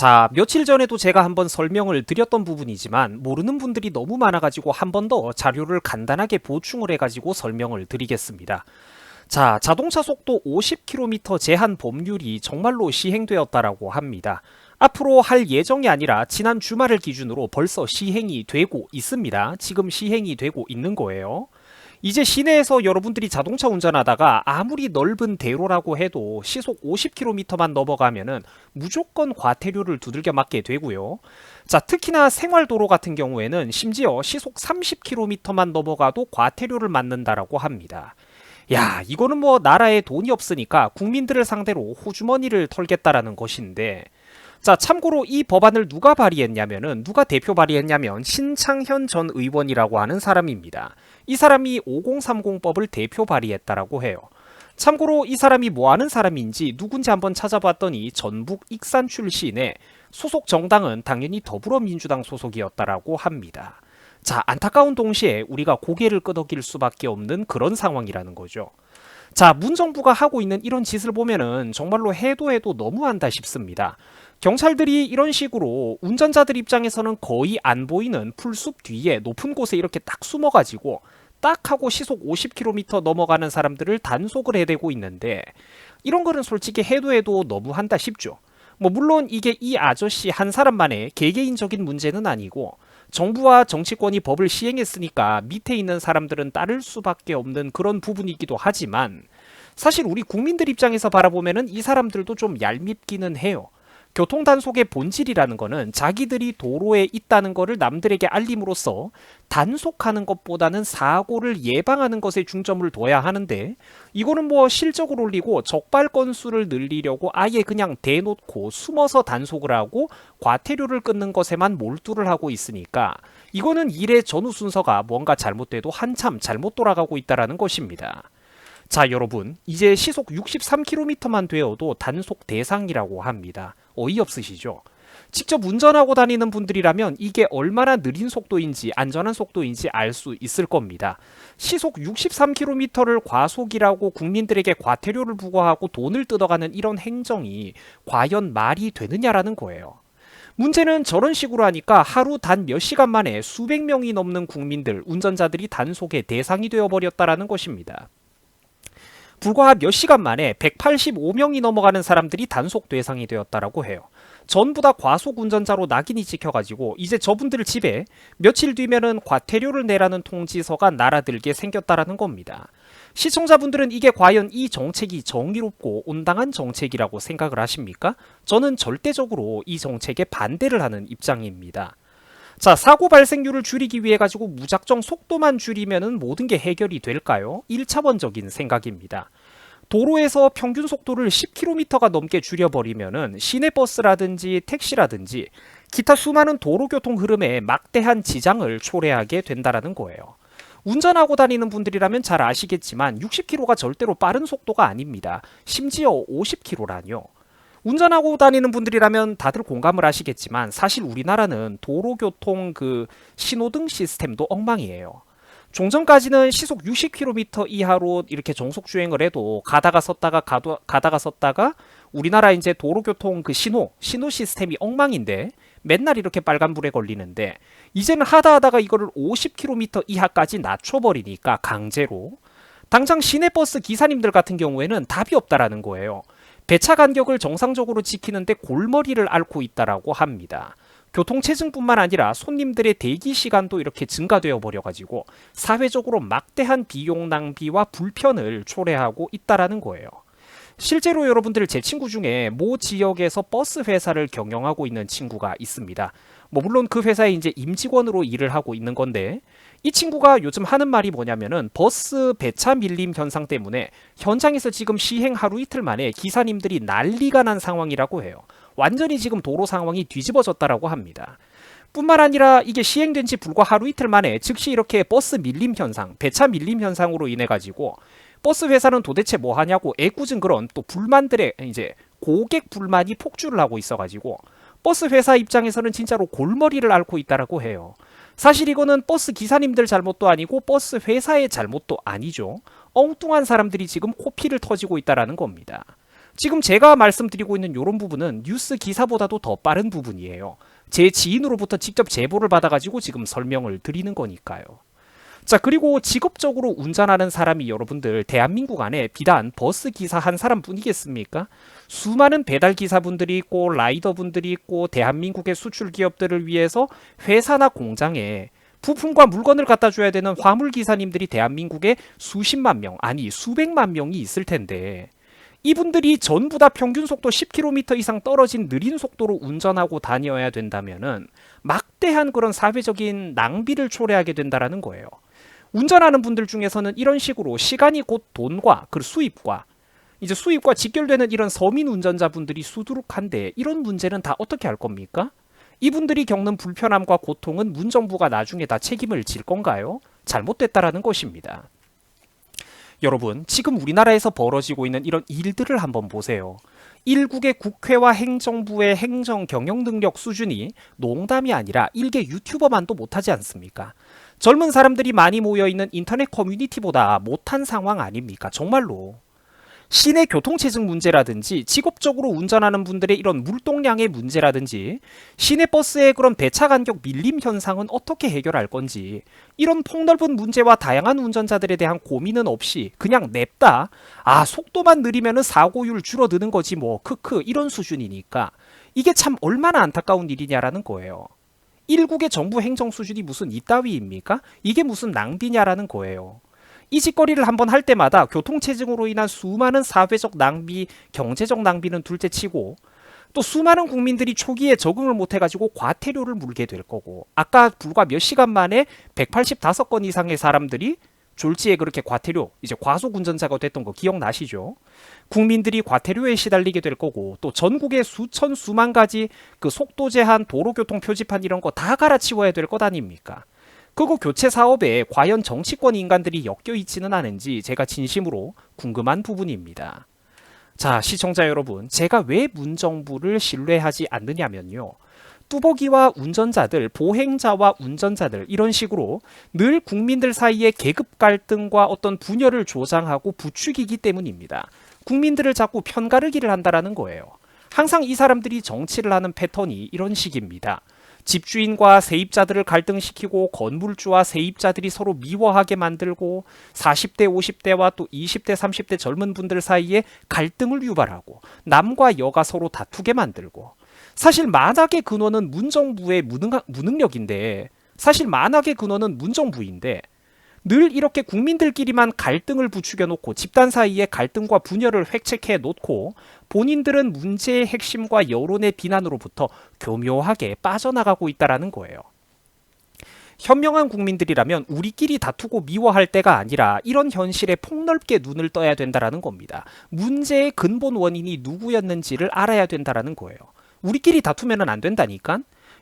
자, 며칠 전에도 제가 한번 설명을 드렸던 부분이지만 모르는 분들이 너무 많아가지고 한 번 더 자료를 간단하게 보충을 해가지고 설명을 드리겠습니다. 자, 자동차 속도 50km 제한 법률이 정말로 시행되었다라고 합니다. 앞으로 할 예정이 아니라 지난 주말을 기준으로 벌써 시행이 되고 있습니다. 지금 시행이 되고 있는 거예요. 이제 시내에서 여러분들이 자동차 운전하다가 아무리 넓은 대로라고 해도 시속 50km만 넘어가면은 무조건 과태료를 두들겨 맞게 되고요. 자, 특히나 생활도로 같은 경우에는 심지어 시속 30km만 넘어가도 과태료를 맞는다라고 합니다. 야, 이거는 뭐 나라에 돈이 없으니까 국민들을 상대로 호주머니를 털겠다라는 것인데, 자, 참고로 이 법안을 누가 대표 발의했냐면 신창현 전 의원이라고 하는 사람입니다. 이 사람이 5030법을 대표 발의했다라고 해요. 참고로 이 사람이 뭐 하는 사람인지 누군지 한번 찾아봤더니 전북 익산 출신의 소속 정당은 당연히 더불어민주당 소속이었다라고 합니다. 자, 안타까운 동시에 우리가 고개를 끄덕일 수밖에 없는 그런 상황이라는 거죠. 자, 문정부가 하고 있는 이런 짓을 보면은 정말로 해도 너무한다 싶습니다. 경찰들이 이런 식으로 운전자들 입장에서는 거의 안 보이는 풀숲 뒤에 높은 곳에 이렇게 딱 숨어가지고 딱 하고 시속 50km 넘어가는 사람들을 단속을 해대고 있는데, 이런 거는 솔직히 해도 너무한다 싶죠. 뭐 물론 이게 이 아저씨 한 사람만의 개개인적인 문제는 아니고 정부와 정치권이 법을 시행했으니까 밑에 있는 사람들은 따를 수밖에 없는 그런 부분이기도 하지만, 사실 우리 국민들 입장에서 바라보면은 이 사람들도 좀 얄밉기는 해요. 교통단속의 본질이라는 거는 자기들이 도로에 있다는 거를 남들에게 알림으로써 단속하는 것보다는 사고를 예방하는 것에 중점을 둬야 하는데, 이거는 뭐 실적을 올리고 적발 건수를 늘리려고 아예 그냥 대놓고 숨어서 단속을 하고 과태료를 끊는 것에만 몰두를 하고 있으니까, 이거는 일의 전후 순서가 뭔가 잘못돼도 한참 잘못 돌아가고 있다는 것입니다. 자, 여러분, 이제 시속 63km만 되어도 단속 대상이라고 합니다. 어이없으시죠? 직접 운전하고 다니는 분들이라면 이게 얼마나 느린 속도인지 안전한 속도인지 알 수 있을 겁니다. 시속 63km를 과속이라고 국민들에게 과태료를 부과하고 돈을 뜯어가는 이런 행정이 과연 말이 되느냐라는 거예요. 문제는 저런 식으로 하니까 하루 단 몇 시간 만에 수백 명이 넘는 국민들, 운전자들이 단속의 대상이 되어버렸다는 것입니다. 불과 몇 시간 만에 185명이 넘어가는 사람들이 단속 대상이 되었다라고 해요. 전부 다 과속 운전자로 낙인이 찍혀가지고 이제 저분들 집에 며칠 뒤면은 과태료를 내라는 통지서가 날아들게 생겼다라는 겁니다. 시청자분들은 이게 과연 이 정책이 정의롭고 온당한 정책이라고 생각을 하십니까? 저는 절대적으로 이 정책에 반대를 하는 입장입니다. 자, 사고 발생률을 줄이기 위해 가지고 무작정 속도만 줄이면은 모든 게 해결이 될까요? 1차원적인 생각입니다. 도로에서 평균 속도를 10km가 넘게 줄여버리면은 시내버스라든지 택시라든지 기타 수많은 도로교통 흐름에 막대한 지장을 초래하게 된다라는 거예요. 운전하고 다니는 분들이라면 잘 아시겠지만 60km가 절대로 빠른 속도가 아닙니다. 심지어 50km라뇨. 운전하고 다니는 분들이라면 다들 공감을 하시겠지만 사실 우리나라는 도로교통 신호등 시스템도 엉망이에요. 종전까지는 시속 60km 이하로 이렇게 정속 주행을 해도 가다가 섰다가 우리나라 이제 도로교통 신호 시스템이 엉망인데 맨날 이렇게 빨간불에 걸리는데, 이제는 하다가 이거를 50km 이하까지 낮춰버리니까 강제로 당장 시내버스 기사님들 같은 경우에는 답이 없다라는 거예요. 배차 간격을 정상적으로 지키는데 골머리를 앓고 있다라고 합니다. 교통체증뿐만 아니라 손님들의 대기 시간도 이렇게 증가되어 버려가지고 사회적으로 막대한 비용 낭비와 불편을 초래하고 있다라는 거예요. 실제로 여러분들, 제 친구 중에 모 지역에서 버스 회사를 경영하고 있는 친구가 있습니다. 뭐 물론 그 회사에 이제 임직원으로 일을 하고 있는 건데, 이 친구가 요즘 하는 말이 뭐냐면은 버스 배차 밀림 현상 때문에 현장에서 지금 시행 하루 이틀 만에 기사님들이 난리가 난 상황이라고 해요. 완전히 지금 도로 상황이 뒤집어졌다라고 합니다. 뿐만 아니라 이게 시행된 지 불과 하루 이틀 만에 즉시 이렇게 버스 밀림 현상, 배차 밀림 현상으로 인해 가지고 버스 회사는 도대체 뭐 하냐고 애꿎은 그런 또 불만들의 이제 고객 불만이 폭주를 하고 있어가지고 버스 회사 입장에서는 진짜로 골머리를 앓고 있다라고 해요. 사실 이거는 버스 기사님들 잘못도 아니고 버스 회사의 잘못도 아니죠. 엉뚱한 사람들이 지금 코피를 터지고 있다라는 겁니다. 지금 제가 말씀드리고 있는 이런 부분은 뉴스 기사보다도 더 빠른 부분이에요. 제 지인으로부터 직접 제보를 받아가지고 지금 설명을 드리는 거니까요. 자, 그리고 직업적으로 운전하는 사람이 여러분들 대한민국 안에 비단 버스 기사 한 사람뿐이겠습니까? 수많은 배달 기사분들이 있고 라이더분들이 있고 대한민국의 수출 기업들을 위해서 회사나 공장에 부품과 물건을 갖다 줘야 되는 화물 기사님들이 대한민국에 수십만 명, 아니 수백만 명이 있을 텐데 이분들이 전부 다 평균 속도 10km 이상 떨어진 느린 속도로 운전하고 다녀야 된다면은 막대한 그런 사회적인 낭비를 초래하게 된다라는 거예요. 운전하는 분들 중에서는 이런 식으로 시간이 곧 돈과 그 수입과 이제 수입과 직결되는 이런 서민 운전자분들이 수두룩한데 이런 문제는 다 어떻게 할 겁니까? 이분들이 겪는 불편함과 고통은 문정부가 나중에 다 책임을 질 건가요? 잘못됐다라는 것입니다. 여러분, 지금 우리나라에서 벌어지고 있는 이런 일들을 한번 보세요. 일국의 국회와 행정부의 행정 경영 능력 수준이 농담이 아니라 일개 유튜버만도 못하지 않습니까? 젊은 사람들이 많이 모여있는 인터넷 커뮤니티보다 못한 상황 아닙니까? 정말로. 시내 교통체증 문제라든지 직업적으로 운전하는 분들의 이런 물동량의 문제라든지 시내버스의 그런 배차 간격 밀림 현상은 어떻게 해결할 건지 이런 폭넓은 문제와 다양한 운전자들에 대한 고민은 없이 그냥 냅다 속도만 느리면 사고율 줄어드는 거지 뭐 크크 이런 수준이니까 이게 참 얼마나 안타까운 일이냐라는 거예요. 일국의 정부 행정 수준이 무슨 이따위입니까? 이게 무슨 낭비냐라는 거예요. 이 짓거리를 한번 할 때마다 교통체증으로 인한 수많은 사회적 낭비, 경제적 낭비는 둘째치고 또 수많은 국민들이 초기에 적응을 못해가지고 과태료를 물게 될 거고 아까 불과 몇 시간 만에 185건 이상의 사람들이 졸지에 그렇게 과태료, 이제 과속운전자가 됐던 거 기억나시죠? 국민들이 과태료에 시달리게 될 거고 또 전국의 수천 수만 가지 그 속도 제한, 도로교통 표지판 이런 거 다 갈아치워야 될 것 아닙니까? 그거 교체 사업에 과연 정치권 인간들이 엮여 있지는 않은지 제가 진심으로 궁금한 부분입니다. 자, 시청자 여러분, 제가 왜 문정부를 신뢰하지 않느냐면요. 뚜벅이와 운전자들, 보행자와 운전자들 이런 식으로 늘 국민들 사이에 계급 갈등과 어떤 분열을 조장하고 부추기기 때문입니다. 국민들을 자꾸 편가르기를 한다라는 거예요. 항상 이 사람들이 정치를 하는 패턴이 이런 식입니다. 집주인과 세입자들을 갈등시키고 건물주와 세입자들이 서로 미워하게 만들고 40대 50대와 또 20대 30대 젊은 분들 사이에 갈등을 유발하고 남과 여가 서로 다투게 만들고 사실 만악의 근원은 문정부의 무능력인데 사실 만악의 근원은 문정부인데 늘 이렇게 국민들끼리만 갈등을 부추겨 놓고 집단 사이에 갈등과 분열을 획책해 놓고 본인들은 문제의 핵심과 여론의 비난으로부터 교묘하게 빠져나가고 있다는 거예요. 현명한 국민들이라면 우리끼리 다투고 미워할 때가 아니라 이런 현실에 폭넓게 눈을 떠야 된다는 겁니다. 문제의 근본 원인이 누구였는지를 알아야 된다는 거예요. 우리끼리 다투면 안 된다니까?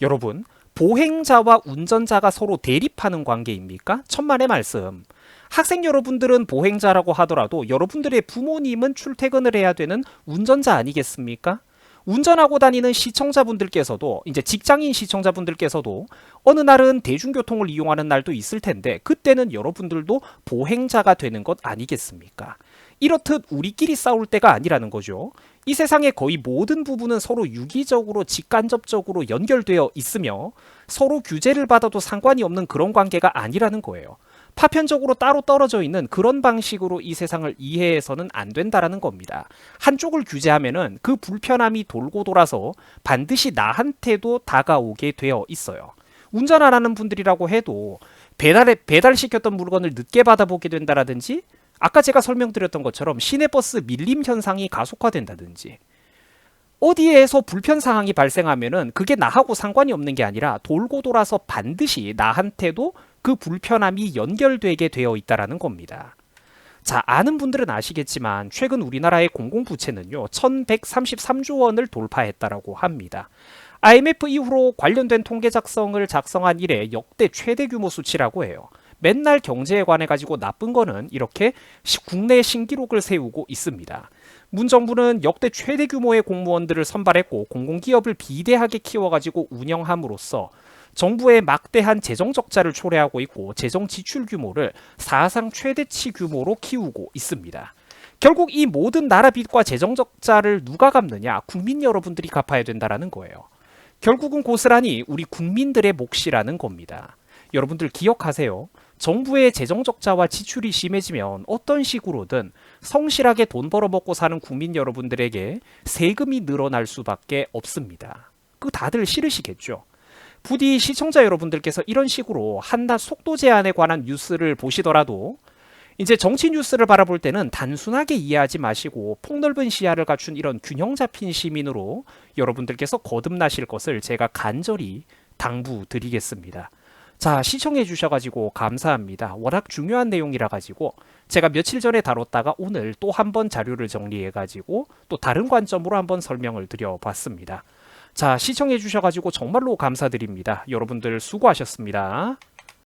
여러분, 보행자와 운전자가 서로 대립하는 관계입니까? 천만의 말씀. 학생 여러분들은 보행자라고 하더라도 여러분들의 부모님은 출퇴근을 해야 되는 운전자 아니겠습니까? 운전하고 다니는 시청자분들께서도 이제 직장인 시청자분들께서도 어느 날은 대중교통을 이용하는 날도 있을 텐데 그때는 여러분들도 보행자가 되는 것 아니겠습니까? 이렇듯 우리끼리 싸울 때가 아니라는 거죠. 이 세상의 거의 모든 부분은 서로 유기적으로 직간접적으로 연결되어 있으며 서로 규제를 받아도 상관이 없는 그런 관계가 아니라는 거예요. 파편적으로 따로 떨어져 있는 그런 방식으로 이 세상을 이해해서는 안 된다라는 겁니다. 한쪽을 규제하면은 그 불편함이 돌고 돌아서 반드시 나한테도 다가오게 되어 있어요. 운전 안 하는 분들이라고 해도 배달시켰던 물건을 늦게 받아보게 된다라든지 아까 제가 설명드렸던 것처럼 시내버스 밀림 현상이 가속화된다든지 어디에서 불편 상황이 발생하면은 그게 나하고 상관이 없는 게 아니라 돌고 돌아서 반드시 나한테도 그 불편함이 연결되게 되어 있다라는 겁니다. 자, 아는 분들은 아시겠지만 최근 우리나라의 공공부채는요 1133조 원을 돌파했다라고 합니다. IMF 이후로 관련된 통계 작성한 이래 역대 최대 규모 수치라고 해요. 맨날 경제에 관해 가지고 나쁜 거는 이렇게 국내 신기록을 세우고 있습니다. 문정부는 역대 최대 규모의 공무원들을 선발했고 공공기업을 비대하게 키워가지고 운영함으로써 정부의 막대한 재정 적자를 초래하고 있고 재정 지출 규모를 사상 최대치 규모로 키우고 있습니다. 결국 이 모든 나라 빚과 재정 적자를 누가 갚느냐? 국민 여러분들이 갚아야 된다라는 거예요. 결국은 고스란히 우리 국민들의 몫이라는 겁니다. 여러분들 기억하세요. 정부의 재정 적자와 지출이 심해지면 어떤 식으로든 성실하게 돈 벌어먹고 사는 국민 여러분들에게 세금이 늘어날 수밖에 없습니다. 그 다들 싫으시겠죠. 부디 시청자 여러분들께서 이런 식으로 한낱 속도 제한에 관한 뉴스를 보시더라도 이제 정치 뉴스를 바라볼 때는 단순하게 이해하지 마시고 폭넓은 시야를 갖춘 이런 균형 잡힌 시민으로 여러분들께서 거듭나실 것을 제가 간절히 당부드리겠습니다. 자, 시청해 주셔가지고 감사합니다. 워낙 중요한 내용이라 가지고 제가 며칠 전에 다뤘다가 오늘 또 한 번 자료를 정리해가지고 또 다른 관점으로 한번 설명을 드려봤습니다. 자, 시청해 주셔가지고 정말로 감사드립니다. 여러분들 수고하셨습니다.